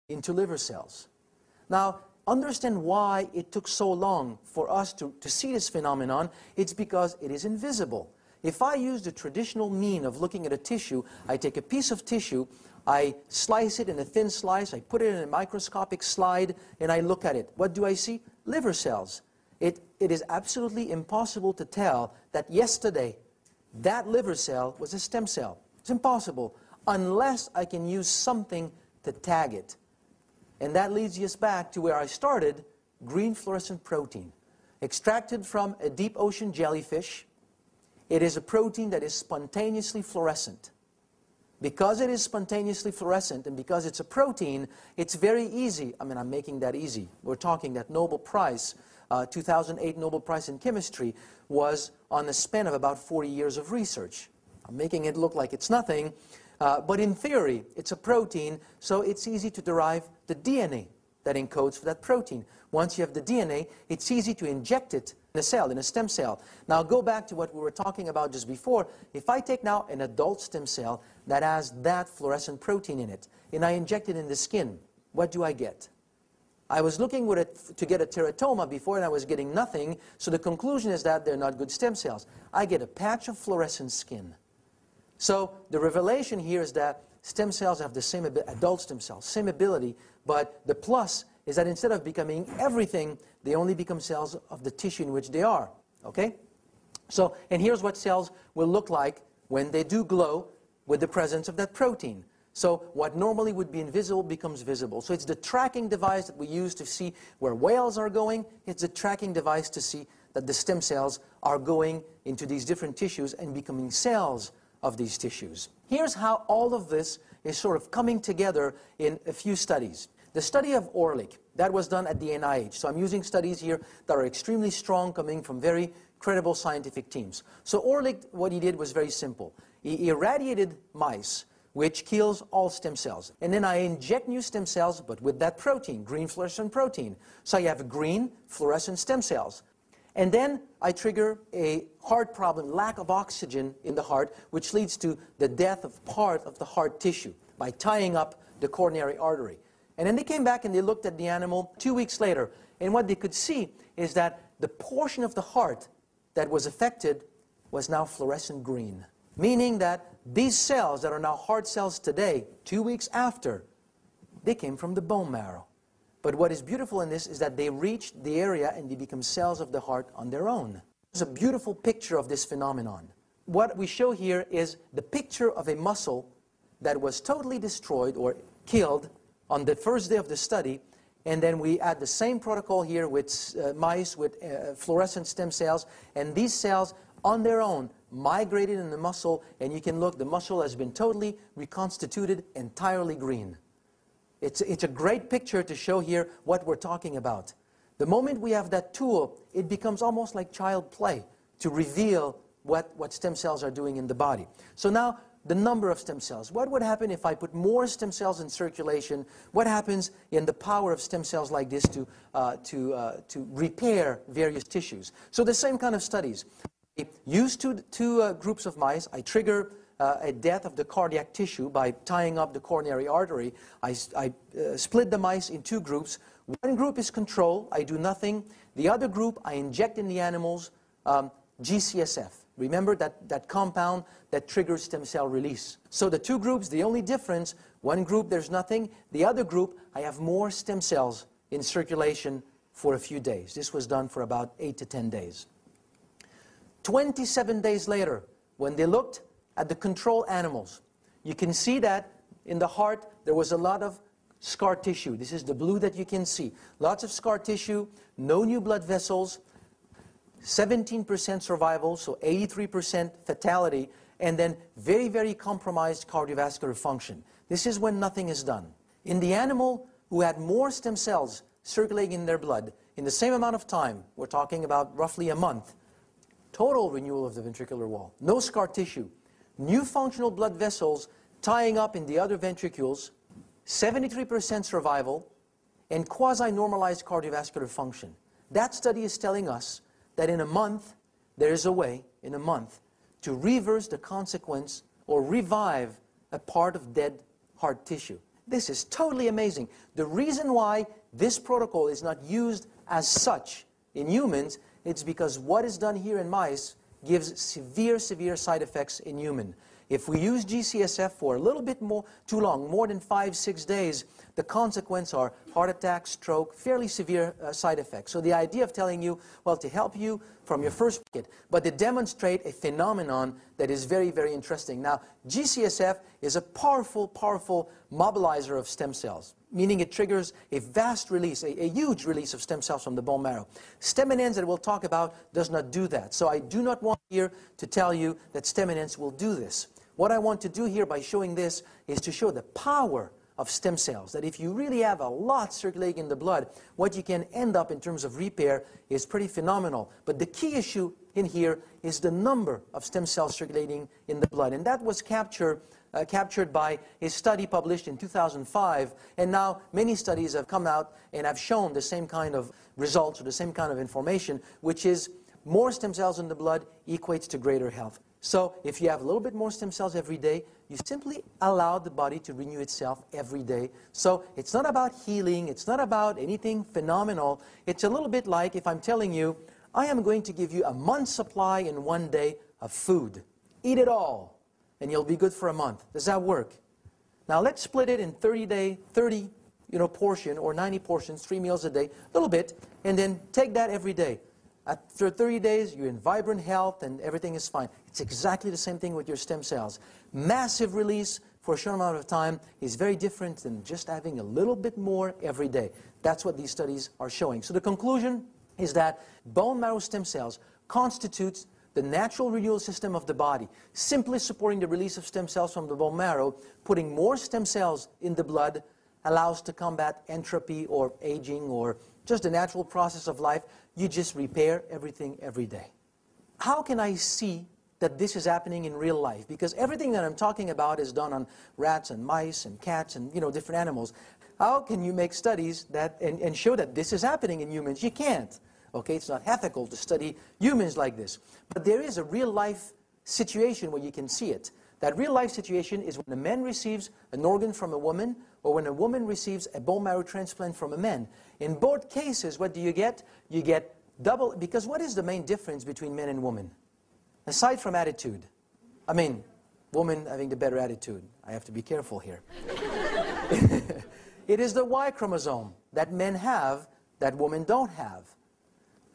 into liver cells. Now, understand why it took so long for us to see this phenomenon. It's because it is invisible. If I use the traditional mean of looking at a tissue, I take a piece of tissue, I slice it in a thin slice, I put it in a microscopic slide, and I look at it. What do I see? Liver cells. It is absolutely impossible to tell that yesterday that liver cell was a stem cell. It's impossible unless I can use something to tag it. And that leads us back to where I started, green fluorescent protein. Extracted from a deep ocean jellyfish, it is a protein that is spontaneously fluorescent. Because it is spontaneously fluorescent and because it's a protein, it's very easy. I mean, I'm making that easy. We're talking that Nobel Prize, 2008 Nobel Prize in Chemistry, was on the span of about 40 years of research. I'm making it look like it's nothing, but in theory, it's a protein, so it's easy to derive the DNA that encodes for that protein. Once you have the DNA, it's easy to inject it in a cell, in a stem cell. Now go back to what we were talking about just before. If I take now an adult stem cell that has that fluorescent protein in it, and I inject it in the skin, what do I get? I was looking with it to get a teratoma before, and I was getting nothing, so the conclusion is that they're not good stem cells. I get a patch of fluorescent skin. So the revelation here is that stem cells have the same adult stem cells, same ability, but the plus is that instead of becoming everything, they only become cells of the tissue in which they are. Okay? So, and here's what cells will look like when they do glow with the presence of that protein. So what normally would be invisible becomes visible. So it's the tracking device that we use to see where whales are going. It's a tracking device to see that the stem cells are going into these different tissues and becoming cells of these tissues. Here's how all of this is sort of coming together in a few studies. The study of Orlik, that was done at the NIH. So I'm using studies here that are extremely strong, coming from very credible scientific teams. So Orlik, what he did was very simple. He irradiated mice, which kills all stem cells. And then I inject new stem cells, but with that protein, green fluorescent protein. So you have green fluorescent stem cells. And then I trigger a heart problem, lack of oxygen in the heart, which leads to the death of part of the heart tissue by tying up the coronary artery. And then they came back and they looked at the animal 2 weeks later. And what they could see is that the portion of the heart that was affected was now fluorescent green. Meaning that these cells that are now heart cells today, 2 weeks after, they came from the bone marrow. But what is beautiful in this is that they reach the area and they become cells of the heart on their own. It's a beautiful picture of this phenomenon. What we show here is the picture of a muscle that was totally destroyed or killed on the first day of the study, and then we add the same protocol here with mice with fluorescent stem cells, and these cells on their own migrated in the muscle, and you can look, the muscle has been totally reconstituted, entirely green. It's a great picture to show here what we're talking about. The moment we have that tool, it becomes almost like child play to reveal what stem cells are doing in the body. So now, the number of stem cells. What would happen if I put more stem cells in circulation? What happens in the power of stem cells like this to repair various tissues? So the same kind of studies. I use two groups of mice. I trigger a death of the cardiac tissue by tying up the coronary artery. I split the mice in two groups. One group is control. I do nothing. The other group, I inject in the animals GCSF. Remember that compound that triggers stem cell release. So the two groups, the only difference, one group there's nothing, the other group I have more stem cells in circulation for a few days. This was done for about 8 to 10 days. 27 days later, when they looked at the control animals, you can see that in the heart there was a lot of scar tissue. This is the blue that you can see. Lots of scar tissue, no new blood vessels, 17% survival, so 83% fatality, and then very, very compromised cardiovascular function. This is when nothing is done. In the animal who had more stem cells circulating in their blood, in the same amount of time, we're talking about roughly a month, total renewal of the ventricular wall, no scar tissue, new functional blood vessels tying up in the other ventricles, 73% survival, and quasi-normalized cardiovascular function. That study is telling us that in a month, there is a way, in a month, to reverse the consequence or revive a part of dead heart tissue. This is totally amazing. The reason why this protocol is not used as such in humans, it's because what is done here in mice gives severe, severe side effects in human. If we use GCSF for a little bit more, too long, more than 5-6 days, the consequences are heart attack, stroke, fairly severe side effects. So the idea of telling you, well, to help you from your first kid, but to demonstrate a phenomenon that is very, very interesting. Now, GCSF is a powerful, powerful mobilizer of stem cells, meaning it triggers a vast release, a huge release of stem cells from the bone marrow. StemInenz that we'll talk about does not do that. So I do not want here to tell you that StemInenz will do this. What I want to do here by showing this is to show the power of stem cells, that if you really have a lot circulating in the blood, what you can end up in terms of repair is pretty phenomenal. But the key issue in here is the number of stem cells circulating in the blood. And that was captured by a study published in 2005. And now many studies have come out and have shown the same kind of results or the same kind of information, which is more stem cells in the blood equates to greater health. So if you have a little bit more stem cells every day, you simply allow the body to renew itself every day. So it's not about healing, it's not about anything phenomenal. It's a little bit like if I'm telling you, I am going to give you a month's supply in one day of food. Eat it all, and you'll be good for a month. Does that work? Now let's split it in 30 portion or 90 portions, 3 meals a day, a little bit, and then take that every day. After 30 days, you're in vibrant health and everything is fine. It's exactly the same thing with your stem cells. Massive release for a short amount of time is very different than just having a little bit more every day. That's what these studies are showing. So the conclusion is that bone marrow stem cells constitutes the natural renewal system of the body, simply supporting the release of stem cells from the bone marrow. Putting more stem cells in the blood allows to combat entropy or aging or just the natural process of life. You just repair everything every day. How can I see that this is happening in real life? Because everything that I'm talking about is done on rats and mice and cats and different animals. How can you make studies that and show that this is happening in humans? You can't. Okay, it's not ethical to study humans like this. But there is a real life situation where you can see it. That real life situation is when a man receives an organ from a woman or when a woman receives a bone marrow transplant from a man. In both cases, what do you get? You get double, because what is the main difference between men and women? Aside from attitude. I mean, women having the better attitude. I have to be careful here. It is the Y chromosome that men have that women don't have.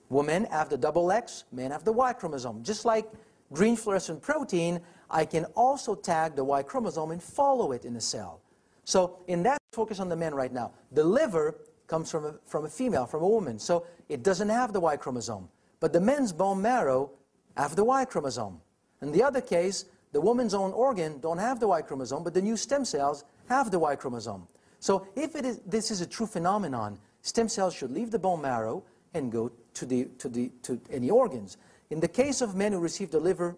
Women have the double X, men have the Y chromosome. Just like green fluorescent protein, I can also tag the Y chromosome and follow it in a cell. So in that, focus on the men right now. The liver comes from a female, from a woman, so it doesn't have the Y chromosome. But the men's bone marrow have the Y chromosome. In the other case, the woman's own organ don't have the Y chromosome, but the new stem cells have the Y chromosome. So if this is a true phenomenon, stem cells should leave the bone marrow and go to any organs. In the case of men who received the liver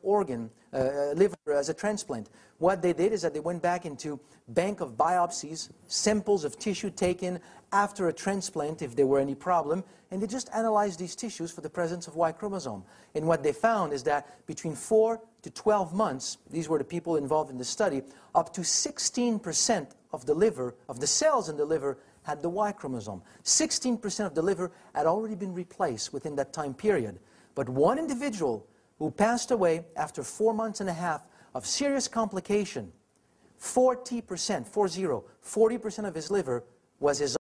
as a transplant, what they did is that they went back into bank of biopsies, samples of tissue taken after a transplant if there were any problem, and they just analyzed these tissues for the presence of Y chromosome. And what they found is that between 4 to 12 months, these were the people involved in the study, up to 16% of the liver, of the cells in the liver, had the Y chromosome. 16% of the liver had already been replaced within that time period. But one individual who passed away after 4 months and a half of serious complication, 40% of his liver was his